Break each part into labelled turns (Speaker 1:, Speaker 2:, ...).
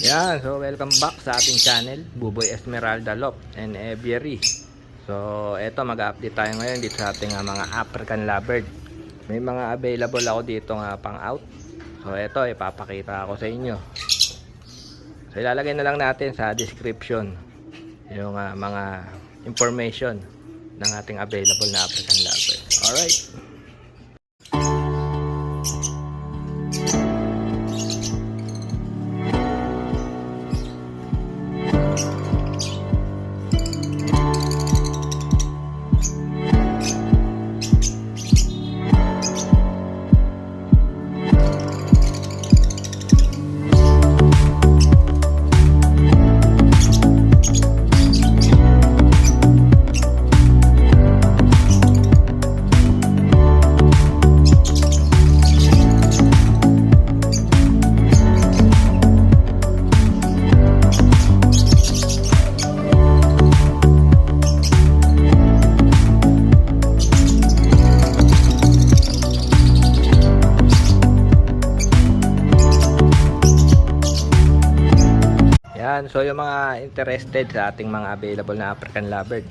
Speaker 1: Yan, so welcome back sa ating channel, Buboy Esmeralda Loft and Aviary. So, eto mag-update tayo ngayon dito sa ating mga African Lovebird. May mga available ako dito nga pang out. So, eto ipapakita ko sa inyo. So, ilalagay na lang natin sa description yung mga information ng ating available na African Lovebird. Alright. Yan, so yung mga interested sa ating mga available na African Lovebird,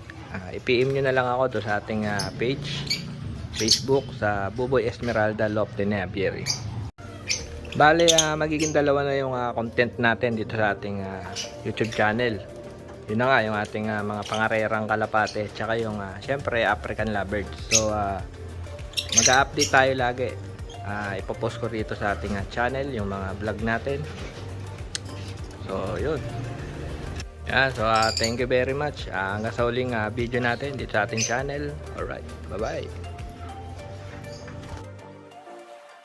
Speaker 1: i-PM nyo na lang ako to sa ating page, Facebook, sa Buboy Esmeralda Loft and Aviary. Bale, magiging dalawa na yung content natin dito sa ating YouTube channel. Yun na nga, yung ating mga pangarerang kalapate, tsaka yung syempre African Lovebird. So, mag-update tayo lagi. Ipopost ko rito sa ating channel yung mga vlog natin. So, yun. Yan, so thank you very much. Hanggang sa uling video natin dito sa ating channel. Alright, bye-bye.